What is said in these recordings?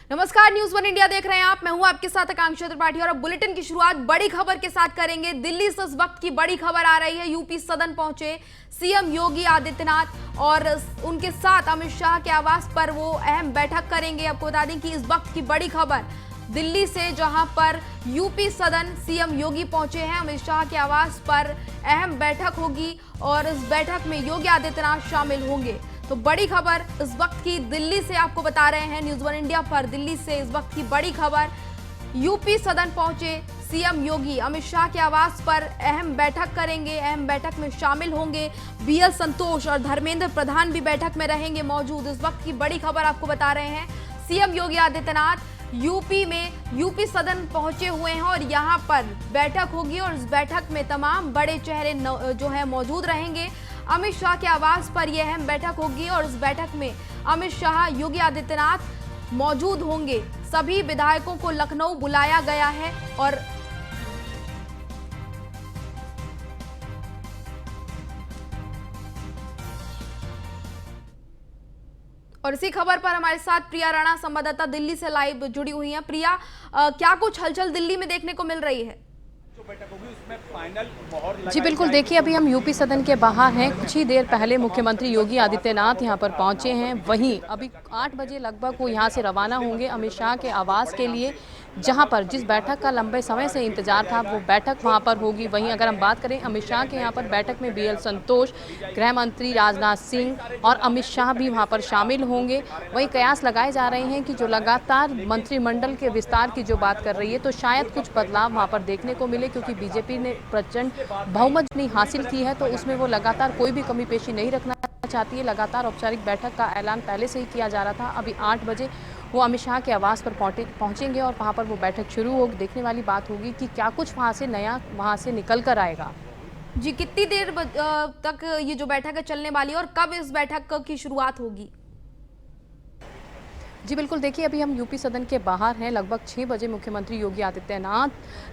नमस्कार, news one India देख रहे हैं आप। मैं हूं आपके साथ आकांक्षा त्रिपाठी और अब बुलेटिन की शुरुआत बड़ी खबर के साथ करेंगे। दिल्ली से इस वक्त की बड़ी खबर आ रही है। यूपी सदन पहुंचे सीएम योगी आदित्यनाथ और उनके साथ अमित शाह के आवास पर वो अहम बैठक करेंगे। आपको बता दें कि इस वक्त की बड़ी खबर दिल्ली से, जहां पर यूपी सदन सीएम योगी पहुंचे हैं। अमित शाह के आवास पर अहम बैठक होगी और इस बैठक में योगी आदित्यनाथ शामिल होंगे। तो बड़ी खबर इस वक्त की दिल्ली से आपको बता रहे हैं न्यूज़ वन इंडिया पर। दिल्ली से इस वक्त की बड़ी खबर, यूपी सदन पहुंचे सीएम योगी अमित शाह के आवास पर अहम बैठक करेंगे। अहम बैठक में शामिल होंगे बीएल संतोष और धर्मेंद्र प्रधान भी बैठक में रहेंगे मौजूद। इस वक्त की बड़ी खबर आपको बता रहे हैं, सीएम योगी आदित्यनाथ यूपी सदन पहुंचे हुए हैं और यहां पर बैठक होगी और इस बैठक में तमाम बड़े चेहरे जो है मौजूद रहेंगे। अमित शाह के आवास पर यह अहम बैठक होगी और इस बैठक में अमित शाह, योगी आदित्यनाथ मौजूद होंगे। सभी विधायकों को लखनऊ बुलाया गया है और इसी खबर पर हमारे साथ प्रिया राणा संवाददाता दिल्ली से लाइव जुड़ी हुई हैं। प्रिया, क्या कुछ हलचल दिल्ली में देखने को मिल रही है? जी बिल्कुल, देखिए अभी हम यूपी सदन के बाहर हैं। कुछ ही देर पहले मुख्यमंत्री योगी आदित्यनाथ यहां पर पहुंचे हैं। वहीं अभी 8 बजे लगभग वो यहां से रवाना होंगे अमित शाह के आवास के लिए, जहां पर जिस बैठक का लंबे समय से इंतजार था वो बैठक वहां पर होगी। वहीं अगर हम बात करें अमित शाह के यहां पर बैठक में बीएल संतोष, गृह मंत्री राजनाथ सिंह और अमित शाह भी वहां पर शामिल होंगे। वहीं कयास लगाए जा रहे हैं कि जो लगातार मंत्रिमंडल के विस्तार की जो बात कर रही है, तो शायद कुछ बदलाव वहां पर देखने को मिले, क्योंकि बीजेपी ने प्रचंड बहुमत नहीं हासिल की है, तो उसमें वो लगातार कोई भी कमी पेशी नहीं रखना चाहती है। लगातार औपचारिक बैठक का ऐलान पहले से ही किया जा रहा था। अभी 8 बजे वो अमित शाह के आवास पर पहुंचेंगे और वहां पर वो बैठक शुरू होगी। देखने वाली बात होगी कि क्या कुछ वहां से नया वहां से निकल कर आएगा। जी, कितनी देर तक ये जो बैठक है चलने वाली है और कब इस बैठक की शुरुआत होगी? जी बिल्कुल, देखिए अभी हम यूपी सदन के बाहर हैं। लगभग 6 बजे मुख्यमंत्री योगी आदित्यनाथ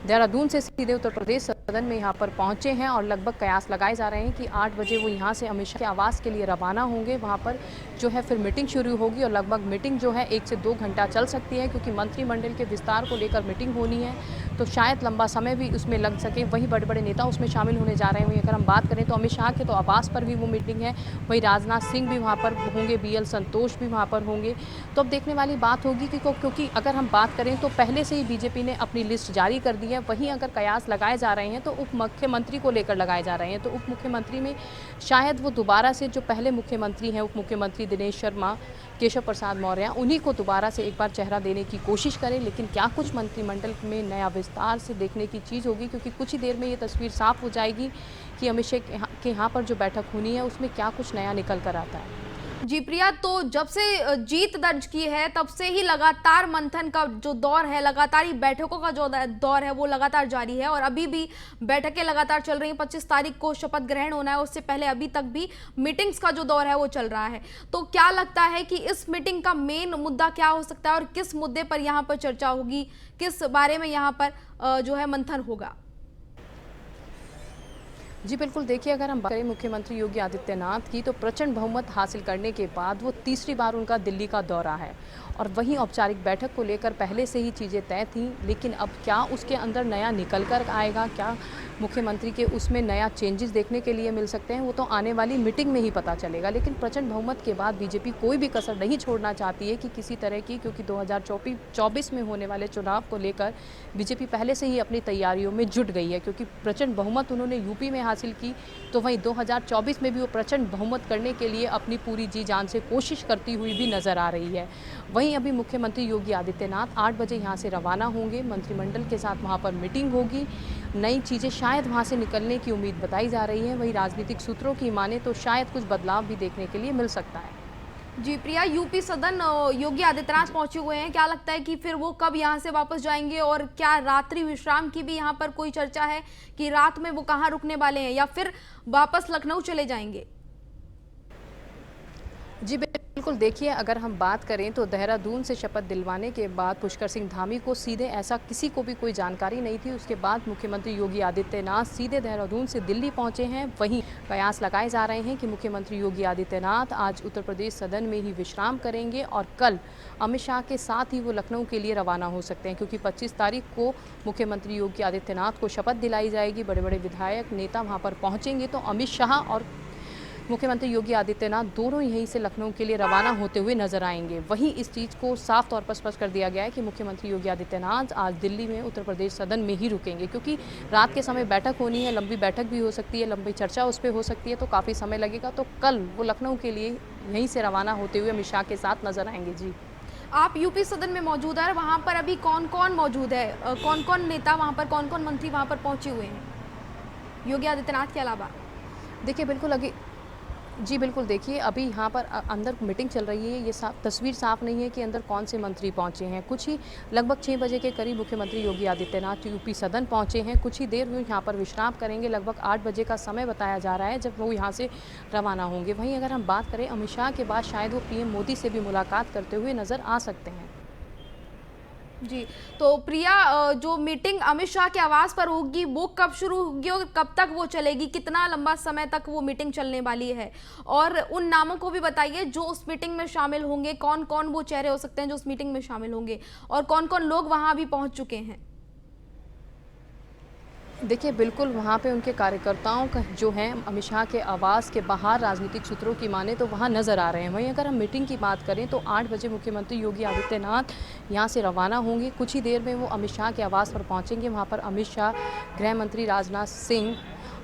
देहरादून से सीधे उत्तर प्रदेश सदन में यहाँ पर पहुँचे हैं और लगभग कयास लगाए जा रहे हैं कि 8 बजे वो यहाँ से अमित शाह के आवास के लिए रवाना होंगे। वहाँ पर जो है फिर मीटिंग शुरू होगी और लगभग मीटिंग जो है 1 से 2 घंटा चल सकती है, क्योंकि मंत्रिमंडल के विस्तार को लेकर मीटिंग होनी है, तो शायद लंबा समय भी उसमें लग सके। वहीं बड़े बड़े नेता उसमें शामिल होने जा रहे हैं। वहीं अगर हम बात करें तो अमित शाह के तो आवास पर भी वो मीटिंग है, वहीं राजनाथ सिंह भी वहाँ पर होंगे, बीएल संतोष भी वहाँ पर होंगे। तो अब देखने वाली बात होगी क्योंकि अगर हम बात करें तो पहले से ही बीजेपी ने अपनी लिस्ट जारी कर दी है। वहीं अगर कयास लगाए जा रहे हैं तो उप मुख्यमंत्री को लेकर लगाए जा रहे हैं, तो उप मुख्यमंत्री में शायद वो दोबारा से जो पहले मुख्यमंत्री हैं, उप मुख्यमंत्री दिनेश शर्मा, केशव प्रसाद मौर्य, उन्हीं को दोबारा से एक बार चेहरा देने की कोशिश करें। लेकिन क्या कुछ मंत्रिमंडल में नया विस्तार से देखने की चीज़ होगी, क्योंकि कुछ ही देर में ये तस्वीर साफ हो जाएगी कि अमित शाह के यहाँ पर जो बैठक होनी है उसमें क्या कुछ नया निकल कर आता है। जी प्रिया, तो जब से जीत दर्ज की है तब से ही लगातार मंथन का जो दौर है, लगातार ही बैठकों का जो दौर है वो लगातार जारी है और अभी भी बैठकें लगातार चल रही हैं। 25 तारीख को शपथ ग्रहण होना है, उससे पहले अभी तक भी मीटिंग्स का जो दौर है वो चल रहा है। तो क्या लगता है कि इस मीटिंग का मेन मुद्दा क्या हो सकता है और किस मुद्दे पर यहाँ पर चर्चा होगी, किस बारे में यहाँ पर जो है मंथन होगा? जी बिल्कुल, देखिए अगर हम बात करें मुख्यमंत्री योगी आदित्यनाथ की, तो प्रचंड बहुमत हासिल करने के बाद वो तीसरी बार उनका दिल्ली का दौरा है और वहीं औपचारिक बैठक को लेकर पहले से ही चीज़ें तय थीं। लेकिन अब क्या उसके अंदर नया निकल कर आएगा, क्या मुख्यमंत्री के उसमें नया चेंजेस देखने के लिए मिल सकते हैं, वो तो आने वाली मीटिंग में ही पता चलेगा। लेकिन प्रचंड बहुमत के बाद बीजेपी कोई भी कसर नहीं छोड़ना चाहती है कि किसी तरह की, क्योंकि 2024 में होने वाले चुनाव को लेकर बीजेपी पहले से ही अपनी तैयारियों में जुट गई है, क्योंकि प्रचंड बहुमत उन्होंने यूपी में हासिल की, तो वहीं 2024 में भी वो प्रचंड बहुमत करने के लिए अपनी पूरी जी जान से कोशिश करती हुई भी नजर आ रही है। वहीं अभी मुख्यमंत्री योगी आदित्यनाथ 8 बजे यहाँ से रवाना होंगे, मंत्रिमंडल के साथ वहाँ पर मीटिंग होगी, नई चीज़ें शायद वहाँ से निकलने की उम्मीद बताई जा रही है। वहीं राजनीतिक सूत्रों की माने तो शायद कुछ बदलाव भी देखने के लिए मिल सकता है। जी प्रिया, यूपी सदन योगी आदित्यनाथ पहुंचे हुए हैं, क्या लगता है कि फिर वो कब यहां से वापस जाएंगे और क्या रात्रि विश्राम की भी यहां पर कोई चर्चा है कि रात में वो कहां रुकने वाले हैं या फिर वापस लखनऊ चले जाएंगे? जी बिल्कुल, बिल्कुल देखिए, अगर हम बात करें तो देहरादून से शपथ दिलवाने के बाद पुष्कर सिंह धामी को सीधे ऐसा किसी को भी कोई जानकारी नहीं थी। उसके बाद मुख्यमंत्री योगी आदित्यनाथ सीधे देहरादून से दिल्ली पहुंचे हैं। वहीं कयास लगाए जा रहे हैं कि मुख्यमंत्री योगी आदित्यनाथ आज उत्तर प्रदेश सदन में ही विश्राम करेंगे और कल अमित शाह के साथ ही वो लखनऊ के लिए रवाना हो सकते हैं, क्योंकि 25 तारीख को मुख्यमंत्री योगी आदित्यनाथ को शपथ दिलाई जाएगी। बड़े बड़े विधायक नेता वहाँ पर पहुँचेंगे तो अमित शाह और मुख्यमंत्री योगी आदित्यनाथ दोनों यहीं से लखनऊ के लिए रवाना होते हुए नजर आएंगे। वहीं इस चीज़ को साफ तौर पर स्पष्ट कर दिया गया है कि मुख्यमंत्री योगी आदित्यनाथ आज दिल्ली में उत्तर प्रदेश सदन में ही रुकेंगे, क्योंकि रात के समय बैठक होनी है, लंबी बैठक भी हो सकती है, लंबी चर्चा उस पर हो सकती है, तो काफ़ी समय लगेगा। तो कल वो लखनऊ के लिए यहीं से रवाना होते हुए अमित शाह के साथ नजर आएंगे। जी, आप यूपी सदन में मौजूद है, वहाँ पर अभी कौन कौन मौजूद है, कौन कौन नेता वहाँ पर, कौन कौन मंत्री वहाँ पर पहुँचे हुए हैं योगी आदित्यनाथ के अलावा? देखिए बिल्कुल देखिए, अभी यहाँ पर अंदर मीटिंग चल रही है। ये तस्वीर साफ नहीं है कि अंदर कौन से मंत्री पहुँचे हैं। कुछ ही लगभग 6 बजे के करीब मुख्यमंत्री योगी आदित्यनाथ यूपी सदन पहुँचे हैं। कुछ ही देर वो यहाँ पर विश्राम करेंगे। लगभग 8 बजे का समय बताया जा रहा है जब वो यहाँ से रवाना होंगे। वहीं अगर हम बात करें अमित शाह के बाद शायद वो पीएम मोदी से भी मुलाकात करते हुए नज़र आ सकते हैं। जी, तो प्रिया, जो मीटिंग अमित शाह के आवास पर होगी वो कब शुरू होगी और कब तक वो चलेगी, कितना लंबा समय तक वो मीटिंग चलने वाली है? और उन नामों को भी बताइए जो उस मीटिंग में शामिल होंगे, कौन कौन वो चेहरे हो सकते हैं जो उस मीटिंग में शामिल होंगे और कौन कौन लोग वहां भी पहुंच चुके हैं? देखिए बिल्कुल, वहाँ पे उनके कार्यकर्ताओं का जो हैं अमित शाह के आवास के बाहर राजनीतिक सूत्रों की माने तो वहाँ नज़र आ रहे हैं। वहीं अगर हम मीटिंग की बात करें तो 8 बजे मुख्यमंत्री योगी आदित्यनाथ यहाँ से रवाना होंगे। कुछ ही देर में वो अमित शाह के आवास पर पहुँचेंगे। वहाँ पर अमित शाह, गृह मंत्री राजनाथ सिंह,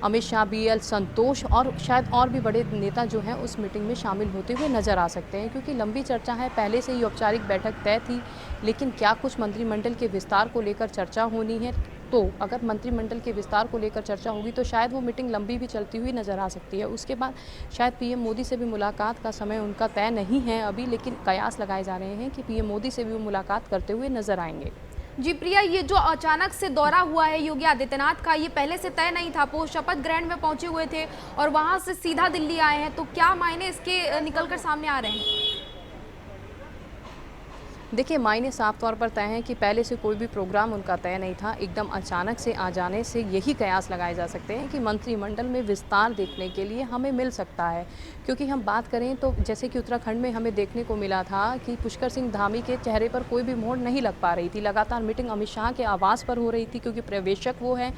अमित शाह, BL संतोष और शायद और भी बड़े नेता जो हैं उस मीटिंग में शामिल होते हुए नज़र आ सकते हैं, क्योंकि लंबी चर्चा है। पहले से ही औपचारिक बैठक तय थी, लेकिन क्या कुछ मंत्रिमंडल के विस्तार को लेकर चर्चा होनी है? तो अगर मंत्रिमंडल के विस्तार को लेकर चर्चा होगी तो शायद वो मीटिंग लंबी भी चलती हुई नज़र आ सकती है। उसके बाद शायद पीएम मोदी से भी मुलाकात का समय उनका तय नहीं है अभी, लेकिन कयास लगाए जा रहे हैं कि पीएम मोदी से भी वो मुलाकात करते हुए नज़र आएंगे। जी प्रिया, ये जो अचानक से दौरा हुआ है योगी आदित्यनाथ का, ये पहले से तय नहीं था? वो शपथ ग्रहण में पहुंचे हुए थे और वहां से सीधा दिल्ली आए हैं, तो क्या मायने इसके निकलकर सामने आ रहे हैं? देखिए, मायने साफ तौर पर तय हैं कि पहले से कोई भी प्रोग्राम उनका तय नहीं था। एकदम अचानक से आ जाने से यही कयास लगाए जा सकते हैं कि मंत्रिमंडल में विस्तार देखने के लिए हमें मिल सकता है। क्योंकि हम बात करें तो जैसे कि उत्तराखंड में हमें देखने को मिला था कि पुष्कर सिंह धामी के चेहरे पर कोई भी मोहर नहीं लग पा रही थी। लगातार मीटिंग अमित शाह के आवास पर हो रही थी, क्योंकि पर्यवेक्षक वो हैं।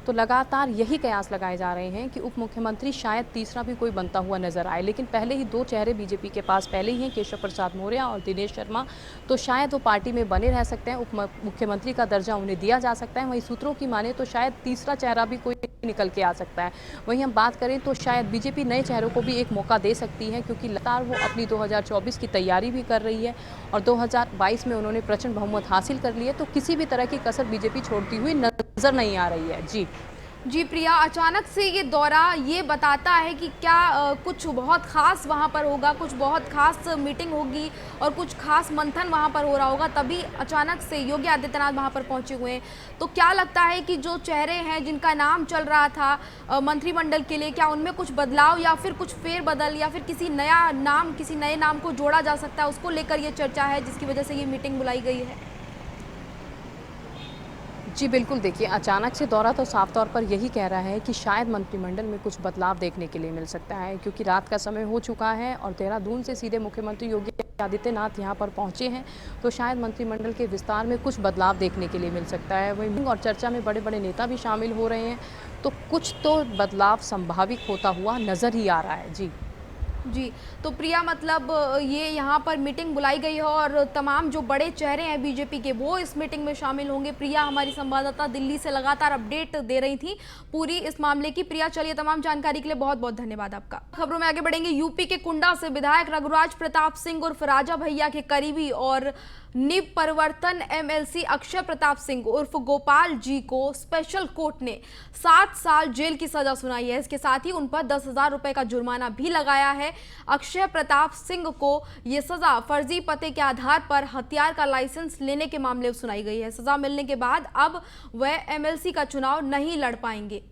तो लगातार यही कयास लगाए जा रहे हैं कि उप मुख्यमंत्री शायद तीसरा भी कोई बनता हुआ नजर आए। लेकिन पहले ही 2 चेहरे बीजेपी के पास पहले ही हैं, केशव प्रसाद मौर्य और दिनेश शर्मा। तो शायद वो पार्टी में बने रह सकते हैं, उप मुख्यमंत्री का दर्जा उन्हें दिया जा सकता है। वहीं सूत्रों की माने तो शायद तीसरा चेहरा भी कोई निकल के आ सकता है। वहीं हम बात करें तो शायद बीजेपी नए चेहरों को भी एक मौका दे सकती है, क्योंकि लगातार वो अपनी 2024 की तैयारी भी कर रही है और 2022 में उन्होंने प्रचंड बहुमत हासिल कर ली है। तो किसी भी तरह की कसर बीजेपी छोड़ती हुई नजर नहीं आ रही है। जी प्रिया, अचानक से ये दौरा ये बताता है कि क्या कुछ बहुत ख़ास वहाँ पर होगा, कुछ बहुत ख़ास मीटिंग होगी और कुछ खास मंथन वहाँ पर हो रहा होगा, तभी अचानक से योगी आदित्यनाथ वहाँ पर पहुँचे हुए हैं। तो क्या लगता है कि जो चेहरे हैं जिनका नाम चल रहा था मंत्रिमंडल के लिए, क्या उनमें कुछ बदलाव या फिर कुछ फेरबदल या फिर किसी नए नाम को जोड़ा जा सकता है, उसको लेकर ये चर्चा है जिसकी वजह से ये मीटिंग बुलाई गई है? जी बिल्कुल, देखिए अचानक से दौरा तो साफ तौर पर यही कह रहा है कि शायद मंत्रिमंडल में कुछ बदलाव देखने के लिए मिल सकता है, क्योंकि रात का समय हो चुका है और देहरादून से सीधे मुख्यमंत्री योगी आदित्यनाथ यहाँ पर पहुँचे हैं। तो शायद मंत्रिमंडल के विस्तार में कुछ बदलाव देखने के लिए मिल सकता है। वहीं और चर्चा में बड़े बड़े नेता भी शामिल हो रहे हैं, तो कुछ तो बदलाव संभावित होता हुआ नज़र ही आ रहा है। जी, तो प्रिया, मतलब ये यहाँ पर मीटिंग बुलाई गई है और तमाम जो बड़े चेहरे हैं बीजेपी के वो इस मीटिंग में शामिल होंगे। प्रिया हमारी संवाददाता दिल्ली से लगातार अपडेट दे रही थी पूरी इस मामले की। प्रिया, चलिए, तमाम जानकारी के लिए बहुत बहुत धन्यवाद आपका। खबरों में आगे बढ़ेंगे। यूपी के कुंडा से विधायक रघुराज प्रताप सिंह उर्फ राजा भैया के करीबी और निब परिवर्तन MLC अक्षय प्रताप सिंह उर्फ गोपाल जी को स्पेशल कोर्ट ने 7 साल जेल की सजा सुनाई है। इसके साथ ही उन पर 10,000 रुपए का जुर्माना भी लगाया है। अक्षय प्रताप सिंह को यह सजा फर्जी पते के आधार पर हथियार का लाइसेंस लेने के मामले में सुनाई गई है। सजा मिलने के बाद अब वह MLC का चुनाव नहीं लड़ पाएंगे।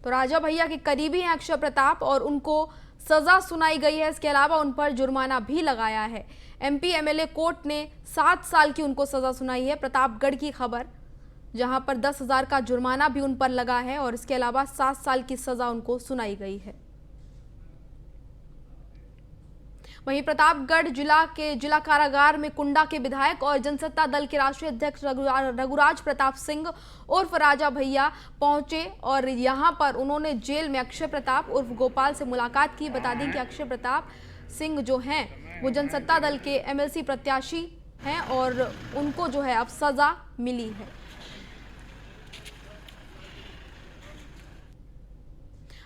तो राजा भैया के करीबी हैं अक्षय प्रताप और उनको सजा सुनाई गई है। इसके अलावा उन पर जुर्माना भी लगाया है। एमपी एमएलए कोर्ट ने 7 साल की उनको सजा सुनाई है। प्रतापगढ़ की खबर, जहां पर 10,000 का जुर्माना भी उन पर लगा है और इसके अलावा 7 साल की सजा उनको सुनाई गई है। वहीं प्रतापगढ़ जिला कारागार में कुंडा के विधायक और जनसत्ता दल के राष्ट्रीय अध्यक्ष रघुराज प्रताप सिंह उर्फ राजा भैया पहुंचे और यहां पर उन्होंने जेल में अक्षय प्रताप उर्फ गोपाल से मुलाकात की। बता दें कि अक्षय प्रताप सिंह जो हैं वो जनसत्ता दल के एमएलसी प्रत्याशी हैं और उनको जो है अब सजा मिली है।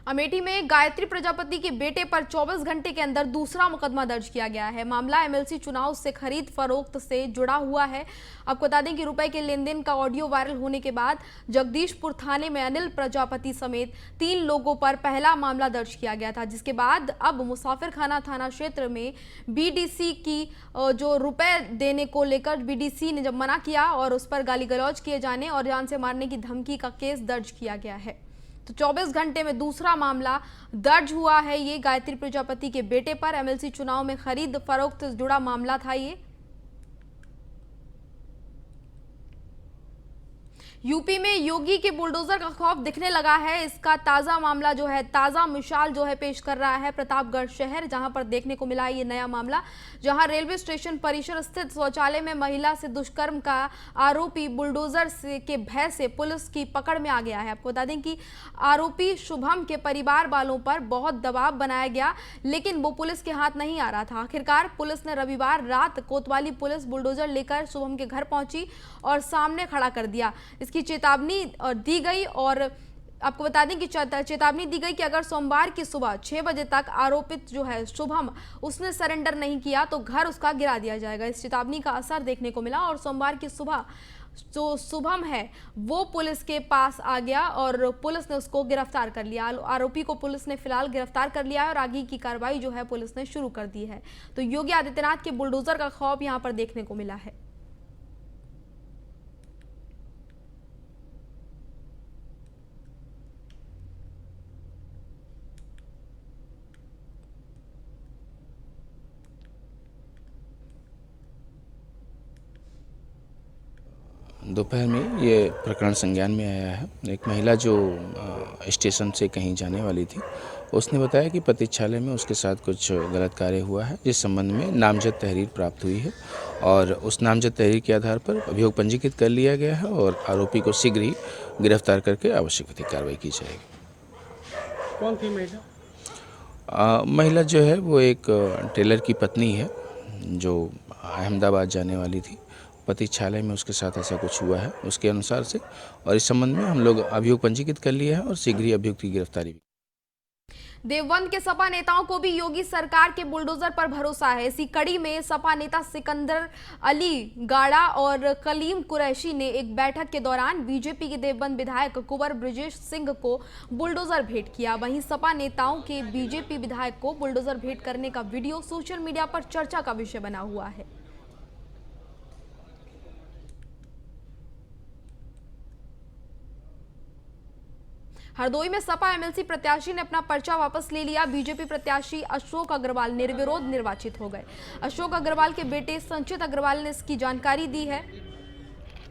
अमेठी में गायत्री प्रजापति के बेटे पर 24 घंटे के अंदर दूसरा मुकदमा दर्ज किया गया है। मामला एमएलसी चुनाव से खरीद फरोख्त से जुड़ा हुआ है। आपको बता दें कि रुपए के लेन देन का ऑडियो वायरल होने के बाद जगदीशपुर थाने में अनिल प्रजापति समेत 3 लोगों पर पहला मामला दर्ज किया गया था, जिसके बाद अब मुसाफिरखाना थाना क्षेत्र में बीडीसी की जो रुपए देने को लेकर बीडीसी ने जब मना किया और उस पर गाली गलौज किए जाने और जान से मारने की धमकी का केस दर्ज किया गया है। तो 24 घंटे में दूसरा मामला दर्ज हुआ है। ये गायत्री प्रजापति के बेटे पर एमएलसी चुनाव में खरीद फरोख्त से जुड़ा मामला था। ये यूपी में योगी के बुलडोजर का खौफ दिखने लगा है। इसका ताजा मामला जो है, ताजा मिसाल जो है पेश कर रहा है प्रतापगढ़ शहर, जहां पर देखने को मिला है ये नया मामला, जहां रेलवे स्टेशन परिसर स्थित शौचालय में महिला से दुष्कर्म का आरोपी बुलडोजर के भय से पुलिस की पकड़ में आ गया है। आपको बता दें कि आरोपी शुभम के परिवार वालों पर बहुत दबाव बनाया गया, लेकिन वो पुलिस के हाथ नहीं आ रहा था। आखिरकार पुलिस ने रविवार रात कोतवाली पुलिस बुलडोजर लेकर शुभम के घर पहुंची और सामने खड़ा कर दिया। की चेतावनी दी गई और आपको बता दें कि चेतावनी दी गई कि अगर सोमवार की सुबह 6 बजे तक आरोपित जो है शुभम उसने सरेंडर नहीं किया तो घर उसका गिरा दिया जाएगा। इस चेतावनी का असर देखने को मिला और सोमवार की सुबह जो शुभम है वो पुलिस के पास आ गया और पुलिस ने उसको गिरफ्तार कर लिया। आरोपी को पुलिस ने फिलहाल गिरफ्तार कर लिया है और आगे की कार्रवाई जो है पुलिस ने शुरू कर दी है। तो योगी आदित्यनाथ के बुलडोजर का खौफ यहां पर देखने को मिला है। दोपहर में ये प्रकरण संज्ञान में आया है। एक महिला जो स्टेशन से कहीं जाने वाली थी, उसने बताया कि प्रतीक्षालय में उसके साथ कुछ गलत कार्य हुआ है, जिस संबंध में नामजद तहरीर प्राप्त हुई है और उस नामजद तहरीर के आधार पर अभियोग पंजीकृत कर लिया गया है और आरोपी को शीघ्र ही गिरफ्तार करके आवश्यक विधिक कार्रवाई की जाएगी। कौन थी महिला? महिला जो है वो एक टेलर की पत्नी है जो अहमदाबाद जाने वाली थी। प्रतीक्षालय में उसके साथ ऐसा कुछ हुआ है उसके अनुसार से, और इस संबंध में हम लोग अभियोग पंजीकृत कर लिया है और शीघ्र ही अभियुक्त की गिरफ्तारी भी। देवबंद के सपा नेताओं को भी योगी सरकार के बुलडोजर पर भरोसा है। इसी कड़ी में सपा नेता सिकंदर अली गाड़ा और कलीम कुरैशी ने एक बैठक के दौरान बीजेपी के देवबंद विधायक कुंवर ब्रजेश सिंह को बुलडोजर भेंट किया। वहीं सपा नेताओं के बीजेपी विधायक को बुलडोजर भेंट करने का वीडियो सोशल मीडिया पर चर्चा का विषय बना हुआ है। हरदोई में सपा एमएलसी प्रत्याशी ने अपना पर्चा वापस ले लिया। बीजेपी प्रत्याशी अशोक अग्रवाल निर्विरोध निर्वाचित हो गए। अशोक अग्रवाल के बेटे संचित अग्रवाल ने इसकी जानकारी दी है।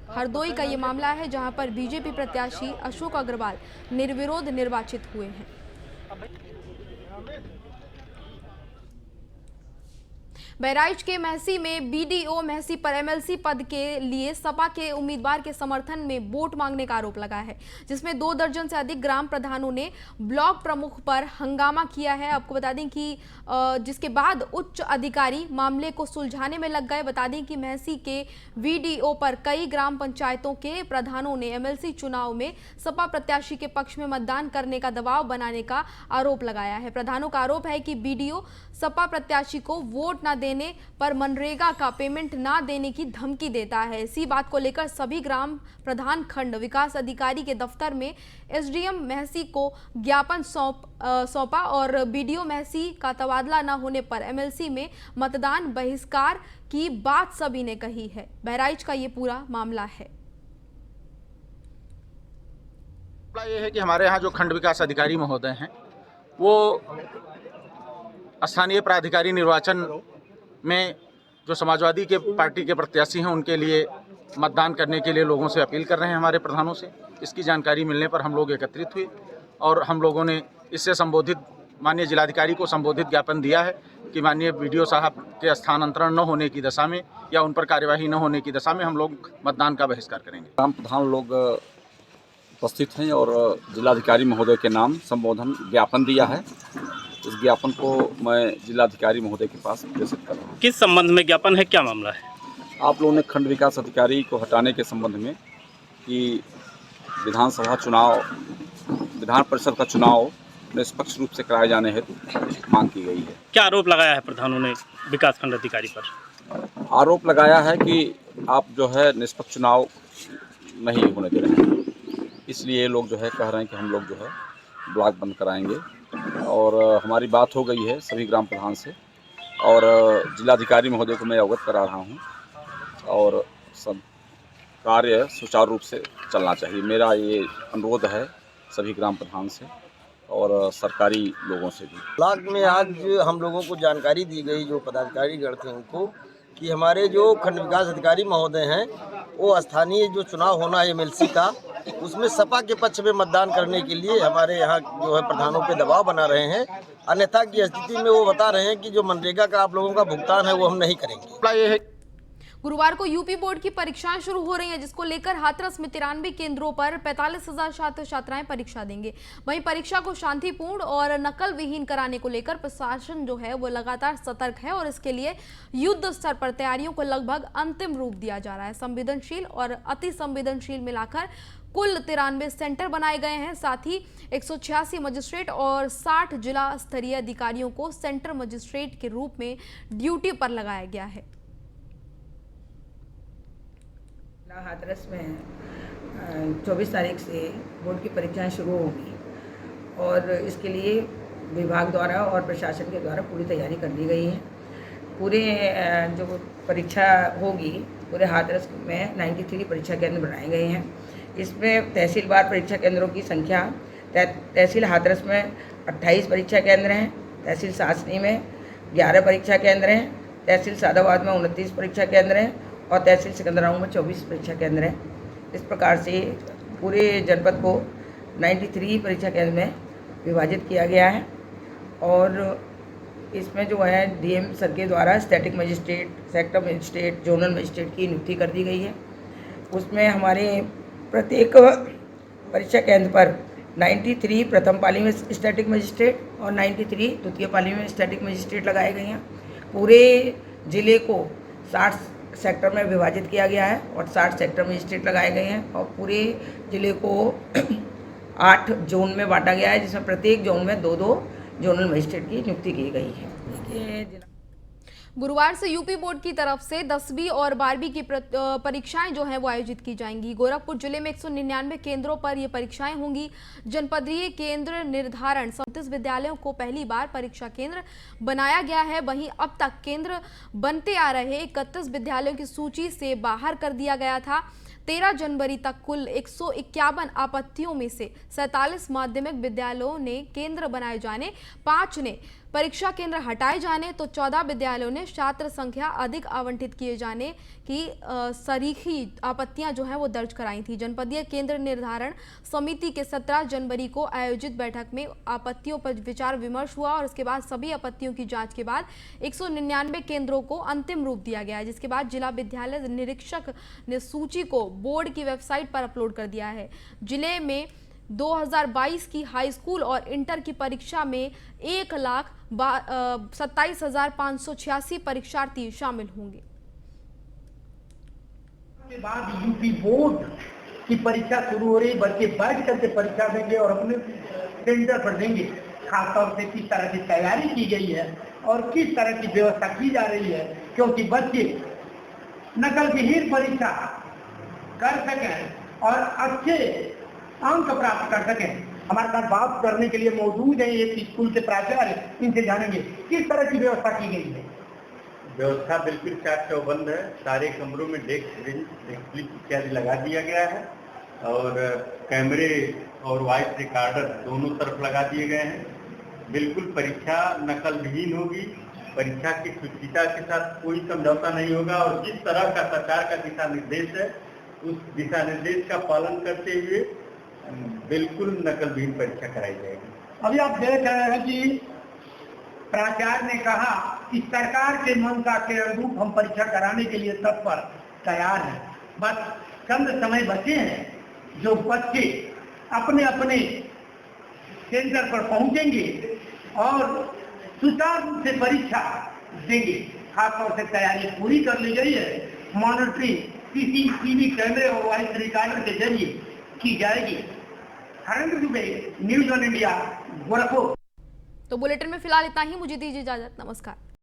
हरदोई का ये मामला है जहां पर बीजेपी प्रत्याशी अशोक अग्रवाल निर्विरोध निर्वाचित हुए हैं। बहराइच के महसी में बीडीओ महसी पर एमएलसी पद के लिए सपा के उम्मीदवार के समर्थन में वोट मांगने का आरोप लगा है, जिसमें 2 दर्जन से अधिक ग्राम प्रधानों ने ब्लॉक प्रमुख पर हंगामा किया है। आपको बता दें कि जिसके बाद उच्च अधिकारी मामले को सुलझाने में लग गए। बता दें कि महसी के बीडीओ पर कई ग्राम पंचायतों के प्रधानों ने एमएलसी चुनाव में सपा प्रत्याशी के पक्ष में मतदान करने का दबाव बनाने का आरोप लगाया है। प्रधानों का आरोप है कि बीडीओ सपा प्रत्याशी को वोट न देने पर मनरेगा का पेमेंट ना देने की धमकी देता है। इसी बात को लेकर सभी ग्राम प्रधान खंड विकास अधिकारी के दफ्तर में एसडीएम महसी को ज्ञापन सौंपा और बीडीओ महसी का तबादला न होने पर एमएलसी में मतदान बहिष्कार की बात सभी ने कही है। बहराइच का ये पूरा मामला है। मामला ये है कि हमारे यहाँ जो खंड विकास अधिकारी महोदय हैं वो स्थानीय प्राधिकारी निर्वाचन में जो समाजवादी के पार्टी के प्रत्याशी हैं उनके लिए मतदान करने के लिए लोगों से अपील कर रहे हैं हमारे प्रधानों से। इसकी जानकारी मिलने पर हम लोग एकत्रित हुए और हम लोगों ने इससे संबोधित माननीय जिलाधिकारी को संबोधित ज्ञापन दिया है कि माननीय बीडीओ साहब के स्थानांतरण न होने की दशा में या उन पर कार्यवाही न होने की दशा में हम लोग मतदान का बहिष्कार करेंगे। ग्राम प्रधान लोग उपस्थित हैं और जिलाधिकारी महोदय के नाम संबोधन ज्ञापन दिया है। इस ज्ञापन को मैं जिलाधिकारी महोदय के पास प्रेषित कर रहा हूँ। किस संबंध में ज्ञापन है, क्या मामला है? आप लोगों ने खंड विकास अधिकारी को हटाने के संबंध में कि विधानसभा चुनाव, विधान परिषद का चुनाव निष्पक्ष रूप से कराए जाने हेतु मांग की गई है। क्या आरोप लगाया है प्रधानों ने विकास खंड अधिकारी पर? आरोप लगाया है कि आप जो है निष्पक्ष चुनाव नहीं होने दे रहे हैं, इसलिए ये लोग जो है कह रहे हैं कि हम लोग जो है ब्लॉक बंद कराएंगे। और हमारी बात हो गई है सभी ग्राम प्रधान से और जिलाधिकारी महोदय को मैं अवगत करा रहा हूँ और सब कार्य सुचारू रूप से चलना चाहिए। मेरा ये अनुरोध है सभी ग्राम प्रधान से और सरकारी लोगों से भी। ब्लॉक में आज हम लोगों को जानकारी दी गई, जो पदाधिकारी गण थे उनको, कि हमारे जो खंड विकास अधिकारी महोदय हैं वो स्थानीय जो चुनाव होना है एमएलसी का, उसमें सपा के पक्ष में मतदान करने के लिए हमारे यहाँ जो है प्रधानों पे दबाव बना रहे हैं। अन्यथा की स्थिति में वो बता रहे हैं कि जो मनरेगा का आप लोगों का भुगतान है वो हम नहीं करेंगे। गुरुवार को यूपी बोर्ड की परीक्षाएं शुरू हो रही हैं, जिसको लेकर हाथरस में 93 केंद्रों पर 45,000 छात्र छात्राएं परीक्षा देंगे। वहीं परीक्षा को शांतिपूर्ण और नकल विहीन कराने को लेकर प्रशासन जो है वो लगातार सतर्क है और इसके लिए युद्ध स्तर पर तैयारियों को लगभग अंतिम रूप दिया जा रहा है। संवेदनशील और अति संवेदनशील मिलाकर कुल 93 सेंटर बनाए गए हैं। साथ ही 186 मजिस्ट्रेट और 60 जिला स्तरीय अधिकारियों को सेंटर मजिस्ट्रेट के रूप में ड्यूटी पर लगाया गया है। हाथरस में 24 तारीख से बोर्ड की परीक्षाएं शुरू होंगी और इसके लिए विभाग द्वारा और प्रशासन के द्वारा पूरी तैयारी कर ली गई है। पूरे जो परीक्षा होगी पूरे हाथरस में 93 परीक्षा केंद्र बनाए गए हैं। इसमें तहसीलवार परीक्षा केंद्रों की संख्या तहसील हाथरस में 28 परीक्षा केंद्र हैं, तहसील सासनी में 11 परीक्षा केंद्र हैं, तहसील सादाबाद में 29 परीक्षा केंद्र हैं और तहसील सिकंदराबाद में 24 परीक्षा केंद्र हैं। इस प्रकार से पूरे जनपद को 93 परीक्षा केंद्र में विभाजित किया गया है और इसमें जो है डीएम सर के द्वारा static magistrate, sector magistrate, zonal magistrate की नियुक्ति कर दी गई है। उसमें हमारे प्रत्येक परीक्षा केंद्र पर 93 प्रथम पाली में स्टैटिक मजिस्ट्रेट और 93 द्वितीय पाली में स्टैटिक मजिस्ट्रेट लगाए गए हैं। पूरे ज़िले को 60 सेक्टर में विभाजित किया गया है और 60 सेक्टर मजिस्ट्रेट लगाए गए हैं और पूरे ज़िले को 8 जोन में बांटा गया है, जिसमें प्रत्येक जोन में 2-2 जोनल मजिस्ट्रेट की नियुक्ति की गई है। गुरुवार से यूपी बोर्ड की तरफ से 10वीं और 12वीं की परीक्षाएं जो है वो आयोजित की जाएंगी। गोरखपुर जिले में 199 केंद्रों पर ये परीक्षाएं होंगी। जनपदीय केंद्र निर्धारण 37 विद्यालयों को पहली बार परीक्षा केंद्र बनाया गया है। वहीं अब तक केंद्र बनते आ रहे 31 विद्यालयों की सूची से बाहर कर दिया गया था। 13 जनवरी तक कुल 151 आपत्तियों में से 47 माध्यमिक विद्यालयों ने केंद्र बनाए जाने, 5 ने परीक्षा केंद्र हटाए जाने तो 14 विद्यालयों ने छात्र संख्या अधिक आवंटित किए जाने की सरीखी आपत्तियां जो हैं वो दर्ज कराई थी। जनपदीय केंद्र निर्धारण समिति के 17 जनवरी को आयोजित बैठक में आपत्तियों पर विचार विमर्श हुआ और उसके बाद सभी आपत्तियों की जांच के बाद 199 केंद्रों को अंतिम रूप दिया गया, जिसके बाद जिला विद्यालय निरीक्षक ने सूची को बोर्ड की वेबसाइट पर अपलोड कर दिया है। जिले में 2022 की हाई स्कूल और इंटर की परीक्षा में 1,27,586 परीक्षार्थी शामिल होंगे। के बाद यूपी बोर्ड की परीक्षा शुरू हो रही, बच्चे बैठ करके परीक्षा देंगे और अपने सेंटर पर देंगे। खासतौर से किस तरह की तैयारी की गई है और किस तरह की व्यवस्था की जा रही है, क्योंकि बच्चे नकल विहीन परीक्षा कर सकें और अच्छे अंक प्राप्त कर सकें। हमारे साथ बात करने के लिए मौजूद है एक स्कूल के प्राचार्य, इनसे जानेंगे किस तरह की व्यवस्था की गई है। व्यवस्था बिल्कुल चाक चौबंद है। सारे कमरों में डेस्क बेंच इत्यादि लगा दिया गया है और कैमरे और वॉइस रिकॉर्डर दोनों तरफ लगा दिए गए हैं। बिल्कुल परीक्षा नकल विहीन होगी, परीक्षा की शुचिता के साथ कोई समझौता नहीं होगा और जिस तरह का सरकार का दिशा निर्देश है उस दिशा निर्देश का पालन करते हुए बिल्कुल नकल विहीन परीक्षा कराई जाएगी। अभी आप देख रहे हैं कि प्राचार्य ने कहा कि सरकार के मंशा के अनुरूप हम परीक्षा कराने के लिए तत्पर तैयार हैं। बस चंद समय बचे हैं जो बच्चे अपने अपने सेंटर पर पहुंचेंगे और सुचारू रूप से परीक्षा देंगे। खासतौर से तैयारी पूरी कर ली गई है। मॉनिटरिंग सीसीटीवी कैमरे और वॉइस रिकॉर्डर के जरिए की जाएगी। Harendra Dubey, news on India, Gorakhpur. तो बुलेटिन में फिलहाल इतना ही। मुझे दीजिए इजाजत। नमस्कार।